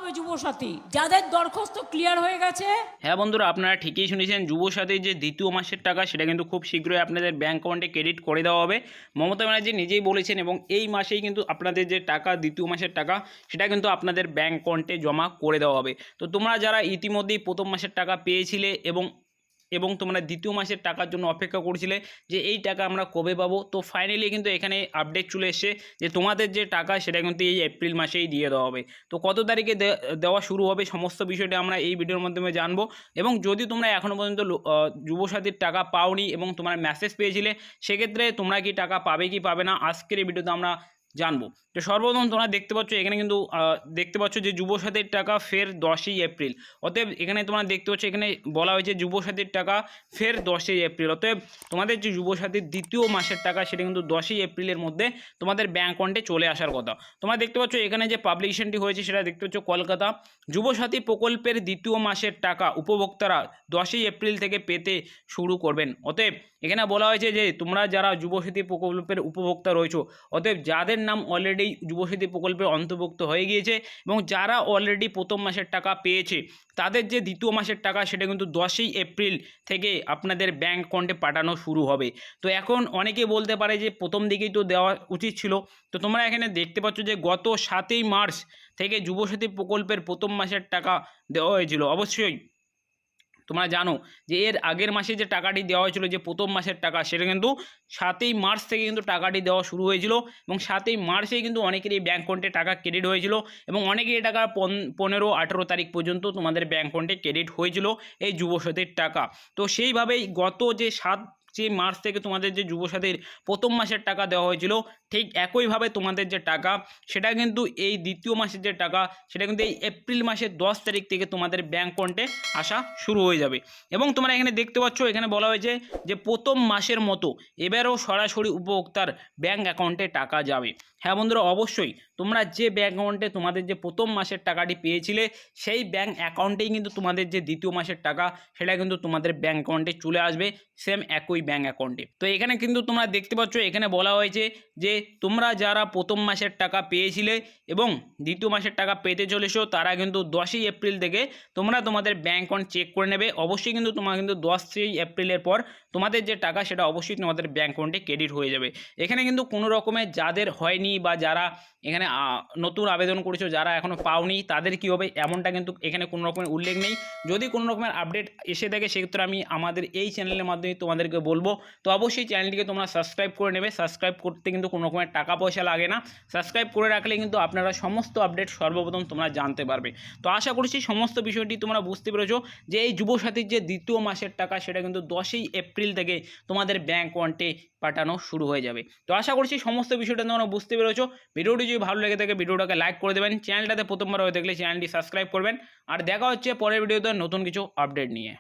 হবে যুবসাথী, যাদের দরখাস্ত ক্লিয়ার হয়ে গেছে। হ্যাঁ বন্ধুরা, আপনারা ঠিকই শুনেছেন, যুবসাথীর যে দ্বিতীয় মাসের টাকা সেটা কিন্তু খুব শীঘ্রই আপনাদের ব্যাঙ্ক অ্যাকাউন্টে ক্রেডিট করে দেওয়া হবে। মমতা ব্যানার্জি নিজেই বলেছেন এবং এই মাসেই কিন্তু আপনাদের যে টাকা দ্বিতীয় মাসের টাকা সেটা কিন্তু আপনাদের ব্যাঙ্ক অ্যাকাউন্টে জমা করে দেওয়া হবে। তো তোমরা যারা ইতিমধ্যেই প্রথম মাসের টাকা পেয়েছিলে এবং এবং তোমরা দ্বিতীয় মাসের টাকার জন্য অপেক্ষা করছিলে যে এই টাকা আমরা কবে পাবো, তো ফাইনালি কিন্তু এখানে আপডেট চলে এসছে যে তোমাদের যে টাকা সেটা কিন্তু এই এপ্রিল মাসেই দিয়ে দেওয়া হবে। তো কত তারিখে দেওয়া শুরু হবে সমস্ত বিষয়টা আমরা এই ভিডিওর মাধ্যমে জানবো। এবং যদি তোমরা এখনও পর্যন্ত যুবসাথীর টাকা পাওনি এবং তোমরা মেসেজ পেয়েছিলে, সেক্ষেত্রে তোমরা কি টাকা পাবে কি পাবে না আজকের এই ভিডিওতে আমরা জানবো। তো সর্বপ্রথম তোমরা দেখতে পাচ্ছ এখানে কিন্তু দেখতে পাচ্ছ যে যুবসাথীর টাকা ফের 10ই এপ্রিল। অতএব এখানে তোমরা দেখতে পাচ্ছ এখানে বলা হয়েছে যুবসাথীর টাকা ফের 10ই এপ্রিল। অতএব তোমাদের যে যুবসাথীর দ্বিতীয় মাসের টাকা সেটা কিন্তু 10ই এপ্রিলের মধ্যে তোমাদের ব্যাঙ্ক অ্যাকাউন্টে চলে আসার কথা। তোমরা দেখতে পাচ্ছ এখানে যে পাবলিকেশনটি হয়েছে সেটা দেখতে পাচ্ছ কলকাতা। যুবসাথী প্রকল্পের দ্বিতীয় মাসের টাকা উপভোক্তারা 10ই এপ্রিল থেকে পেতে শুরু করবেন। অতএব এখানে বলা হয়েছে যে তোমরা যারা যুবসাথী প্রকল্পের উপভোক্তা রয়েছো, অতএব যাদের নাম অলরেডি যুবসাথী প্রকল্পে অন্তর্ভুক্ত হয়ে গিয়েছে এবং যারা অলরেডি প্রথম মাসের টাকা পেয়েছে, তাদের যে দ্বিতীয় মাসের টাকা সেটা কিন্তু 10ই এপ্রিল থেকে আপনাদের ব্যাঙ্ক অ্যাকাউন্টে পাঠানো শুরু হবে। তো এখন অনেকে বলতে পারে যে প্রথম দিকেই তো দেওয়া উচিত ছিল। তো তোমরা এখানে দেখতে পাচ্ছ যে গত 7ই মার্চ থেকে যুবসাথী প্রকল্পের প্রথম মাসের টাকা দেওয়া হয়েছিল। অবশ্যই তোমরা জানো যে এর আগের মাসে যে টাকাটি দেওয়া হয়েছিল, যে প্রথম মাসের টাকা, সেটা কিন্তু 7ই মার্চ থেকে কিন্তু টাকাটি দেওয়া শুরু হয়েছিল এবং 7ই মার্চেই কিন্তু অনেকেরই ব্যাঙ্ক অ্যাকাউন্টে টাকা ক্রেডিট হয়েছিল এবং অনেকেরই টাকা 15-18 তারিখ পর্যন্ত তোমাদের ব্যাঙ্ক অ্যাকাউন্টে ক্রেডিট হয়েছিল এই যুবসাথীর টাকা। তো সেইভাবেই গত যে 7 মার্চ থেকে তোমাদের যে যুবসাথীর প্রথম মাসের টাকা দেওয়া হয়েছিল, ঠিক একইভাবে তোমাদের যে টাকা সেটা কিন্তু এই দ্বিতীয় মাসের যে টাকা সেটা কিন্তু এই এপ্রিল মাসের 10 তারিখ থেকে তোমাদের ব্যাঙ্ক অ্যাকাউন্টে আসা শুরু হয়ে যাবে। এবং তোমরা এখানে দেখতে পাচ্ছ এখানে বলা হয়েছে যে প্রথম মাসের মতো এবারও সরাসরি উপভোক্তার ব্যাঙ্ক অ্যাকাউন্টে টাকা যাবে। হ্যাঁ বন্ধুরা, অবশ্যই তোমরা যে ব্যাঙ্ক অ্যাকাউন্টে তোমাদের যে প্রথম মাসের টাকাটি পেয়েছিলে সেই ব্যাঙ্ক অ্যাকাউন্টেই কিন্তু তোমাদের যে দ্বিতীয় মাসের টাকা সেটা কিন্তু তোমাদের ব্যাঙ্ক অ্যাকাউন্টে চলে আসবে, সেম একই ব্যাঙ্ক অ্যাকাউন্টে। তো এখানে কিন্তু তোমরা দেখতে পাচ্ছ এখানে বলা হয়েছে যে তোমরা যারা প্রথম মাসের টাকা পেয়েছিলে এবং দ্বিতীয় মাসের টাকা পেতে চলেছো, তারা কিন্তু 10ই এপ্রিল থেকে তোমরা তোমাদের ব্যাঙ্ক অ্যাকাউন্ট চেক করে নেবে। অবশ্যই কিন্তু তোমরা কিন্তু 10ই এপ্রিলের পর তোমাদের যে টাকা সেটা অবশ্যই তোমাদের ব্যাঙ্ক অ্যাকাউন্টে ক্রেডিট হয়ে যাবে। এখানে কিন্তু কোনো রকমের যাদের হয়নি বা যারা এখানে নতুন আবেদন করেছো, যারা এখনও পাওনি, তাদের কী হবে এমনটা কিন্তু এখানে কোনো রকমের উল্লেখ নেই। যদি কোনো রকমের আপডেট এসে থাকে সেক্ষেত্রে আমি আমাদের এই চ্যানেলের মাধ্যমে তোমাদেরকে বলবো। তো অবশ্যই চ্যানেলটিকে তোমরা সাবস্ক্রাইব করে নেবে। সাবস্ক্রাইব করতে কিন্তু কোনো রকমের টাকা পয়সা লাগে না। সাবস্ক্রাইব করে রাখলে কিন্তু আপনারা সমস্ত আপডেট সর্বপ্রথম তোমরা জানতে পারবে। তো আশা করছি সমস্ত বিষয়টি তোমরা বুঝতে পেরেছো যে এই যুবসাথীর যে দ্বিতীয় মাসের টাকা সেটা কিন্তু 10ই এপ্রিল থেকে তোমাদের ব্যাঙ্ক অ্যাকাউন্টে পাঠানো শুরু হয়ে যাবে। তো আশা করছি সমস্ত বিষয়টা তোমরা বুঝতে পেরেছো। ভিডিওটি যদি ভালো লেগে থাকে ভিডিওটাকে লাইক করে দেবেন, চ্যানেলটাতে প্রথমবার হয়ে থাকলে চ্যানেলটি সাবস্ক্রাইব করবেন। আর দেখা হচ্ছে পরের ভিডিওতে নতুন কিছু আপডেট নিয়ে।